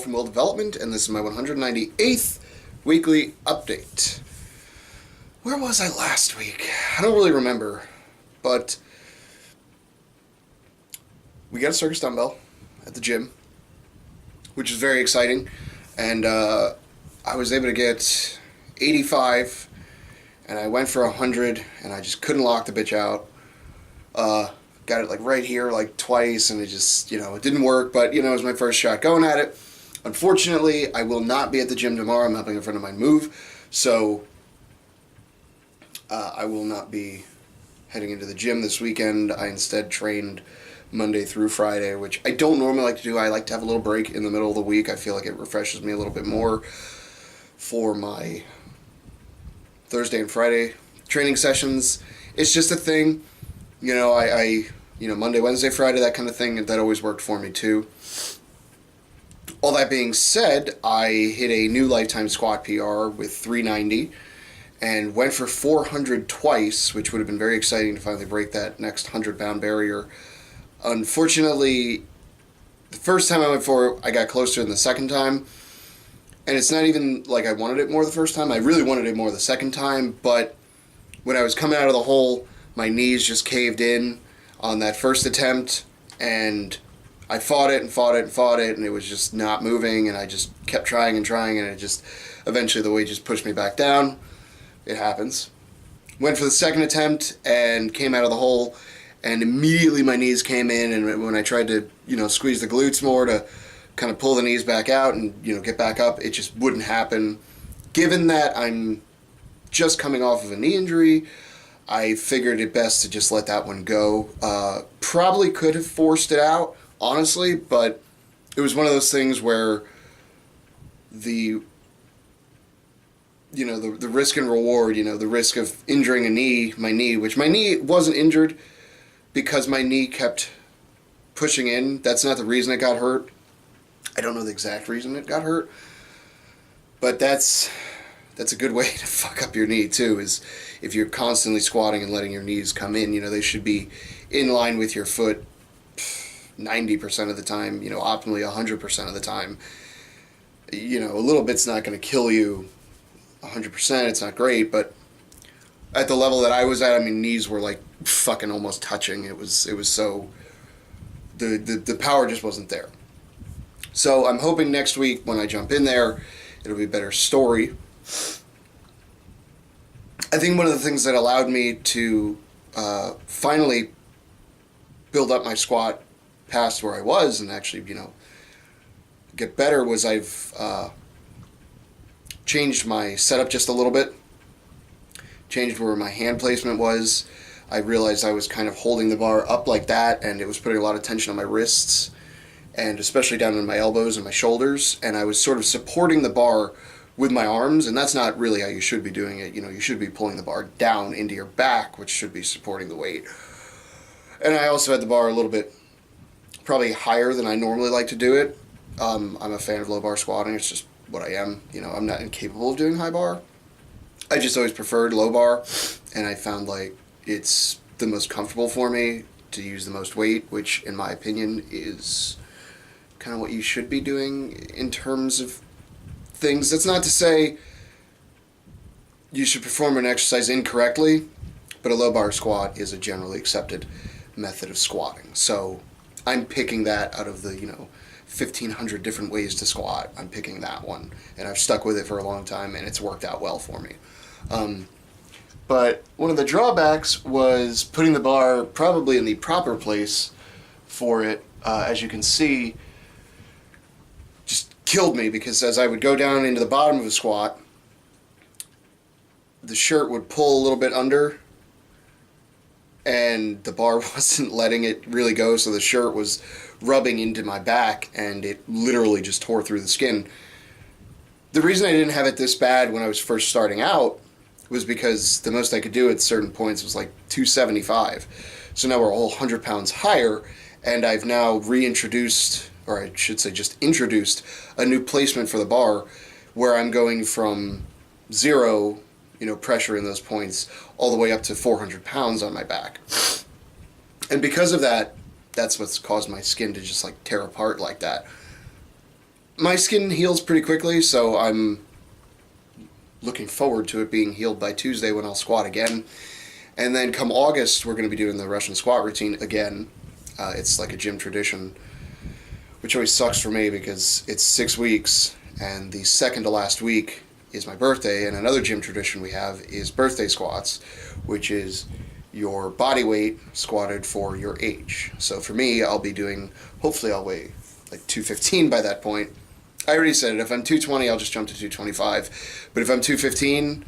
from Will Development, and this is my 198th weekly update. Where was I last week? I don't really remember, but we got a circus dumbbell at the gym, which is very exciting, and I was able to get 85, and I went for 100, and I just couldn't lock the bitch out. Got it like right here like twice, and it just, it didn't work, but it was my first shot going at it. Unfortunately, I will not be at the gym tomorrow. I'm helping a friend of mine move, so I will not be heading into the gym this weekend. I instead trained Monday through Friday, which I don't normally like to do. I like to have a little break in the middle of the week. I feel like it refreshes me a little bit more for my Thursday and Friday training sessions. It's just a thing. Monday, Wednesday, Friday, that kind of thing, that always worked for me too. All that being said, I hit a new lifetime squat PR with 390 and went for 400 twice, which would have been very exciting to finally break that next 100-pound barrier. Unfortunately, the first time I went for it, I got closer than the second time. And it's not even like I wanted it more the first time. I really wanted it more the second time, but when I was coming out of the hole, my knees just caved in on that first attempt, and I fought it, and it was just not moving, and I just kept trying, and it just, eventually the weight just pushed me back down. It happens. Went for the second attempt, and came out of the hole, and immediately my knees came in, and when I tried to, squeeze the glutes more to kind of pull the knees back out and, get back up, it just wouldn't happen. Given that I'm just coming off of a knee injury, I figured it best to just let that one go. Probably could have forced it out, honestly, but it was one of those things where the risk and reward, the risk of injuring my knee, which my knee wasn't injured because my knee kept pushing in. That's not the reason it got hurt. I don't know the exact reason it got hurt, but that's a good way to fuck up your knee too, is if you're constantly squatting and letting your knees come in. They should be in line with your foot 90% of the time, optimally 100% of the time. A little bit's not going to kill you 100%, it's not great, but at the level that I was at, knees were like fucking almost touching. It was so, the power just wasn't there. So I'm hoping next week when I jump in there, it'll be a better story. I think one of the things that allowed me to finally build up my squat past where I was and actually, get better was I've changed my setup just a little bit, changed where my hand placement was. I realized I was kind of holding the bar up like that, and it was putting a lot of tension on my wrists, and especially down in my elbows and my shoulders, and I was sort of supporting the bar with my arms, and that's not really how you should be doing it. You should be pulling the bar down into your back, which should be supporting the weight. And I also had the bar a little bit probably higher than I normally like to do it. I'm a fan of low bar squatting. It's just what I am. I'm not incapable of doing high bar. I just always preferred low bar, and I found like it's the most comfortable for me to use the most weight, which in my opinion is kind of what you should be doing in terms of things. That's not to say you should perform an exercise incorrectly, but a low bar squat is a generally accepted method of squatting. So I'm picking that out of the 1,500 different ways to squat. I'm picking that one, and I've stuck with it for a long time, and it's worked out well for me. But one of the drawbacks was putting the bar probably in the proper place for it. As you can see, just killed me, because as I would go down into the bottom of a squat, the shirt would pull a little bit under, and the bar wasn't letting it really go, so the shirt was rubbing into my back, and it literally just tore through the skin. The reason I didn't have it this bad when I was first starting out was because the most I could do at certain points was like 275. So now we're all 100 pounds higher, and I've now reintroduced, or I should say just introduced, a new placement for the bar where I'm going from zero, pressure in those points all the way up to 400 pounds on my back. And because of that, that's what's caused my skin to just like tear apart like that. my skin heals pretty quickly, so I'm looking forward to it being healed by Tuesday when I'll squat again. And then come August, we're going to be doing the Russian squat routine again. It's like a gym tradition, which always sucks for me because it's 6 weeks, and the second to last week is my birthday. And another gym tradition we have is birthday squats, which is your body weight squatted for your age. So for me, I'll be doing, hopefully I'll weigh like 215 by that point. I already said it, if I'm 220, I'll just jump to 225. But if I'm 215,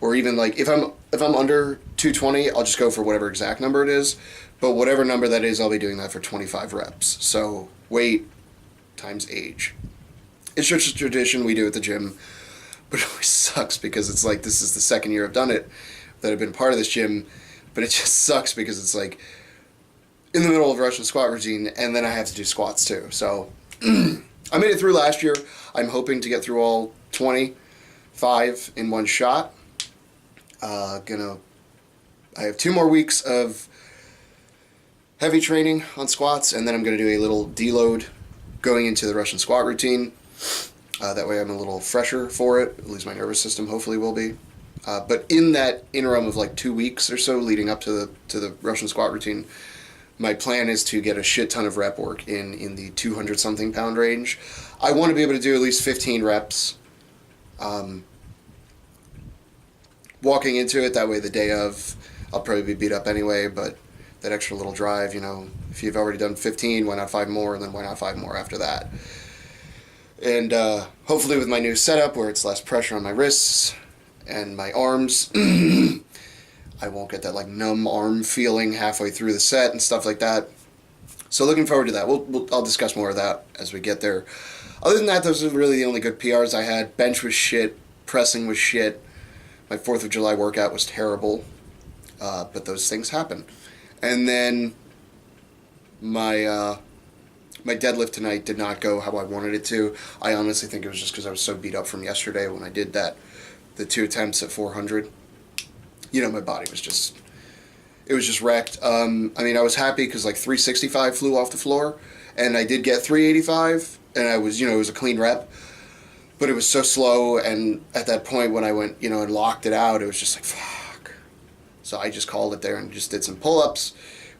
or even like if I'm under 220, I'll just go for whatever exact number it is. But whatever number that is, I'll be doing that for 25 reps. So weight times age. It's just a tradition we do at the gym, but it always sucks because it's like this is the second year I've done it, that I've been part of this gym, but it just sucks because it's like in the middle of a Russian squat routine, and then I have to do squats too. So I made it through last year. I'm hoping to get through all 25 in one shot. I have 2 more weeks of heavy training on squats, and then I'm going to do a little deload going into the Russian squat routine. That way I'm a little fresher for it. At least my nervous system hopefully will be. But in that interim of like 2 weeks or so leading up to the Russian squat routine, my plan is to get a shit ton of rep work in the 200 something pound range. I want to be able to do at least 15 reps walking into it. That way the day of, I'll probably be beat up anyway, but that extra little drive, if you've already done 15, why not 5 more, and then why not 5 more after that? And hopefully with my new setup where it's less pressure on my wrists and my arms, I won't get that like numb arm feeling halfway through the set and stuff like that. So looking forward to that. I'll discuss more of that as we get there. Other than that, those are really the only good PRs I had. Bench was shit. Pressing was shit. My 4th of July workout was terrible. But those things happen. And then my deadlift tonight did not go how I wanted it to. I honestly think it was just because I was so beat up from yesterday when I did that. The 2 attempts at 400. My body was just, it was just wrecked. I was happy because like 365 flew off the floor, and I did get 385, and I was, it was a clean rep, but it was so slow, and at that point when I went, and locked it out, it was just like, fuck. So I just called it there and just did some pull-ups,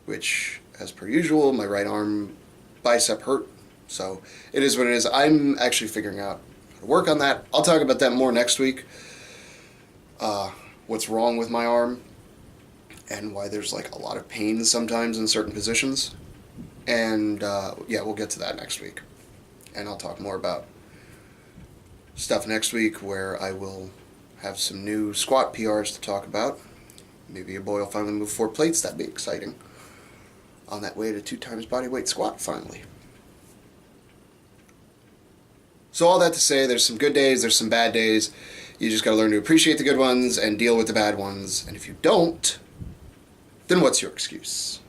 which, as per usual, my right arm bicep hurt. So it is what it is. I'm actually figuring out how to work on that. I'll talk about that more next week. What's wrong with my arm and why there's like a lot of pain sometimes in certain positions. And we'll get to that next week. And I'll talk more about stuff next week where I will have some new squat PRs to talk about. Maybe a boy will finally move 4 plates. That'd be exciting. On that way to 2 times body weight squat finally. So all that to say, there's some good days, there's some bad days. You just got to learn to appreciate the good ones and deal with the bad ones. And if you don't, then what's your excuse?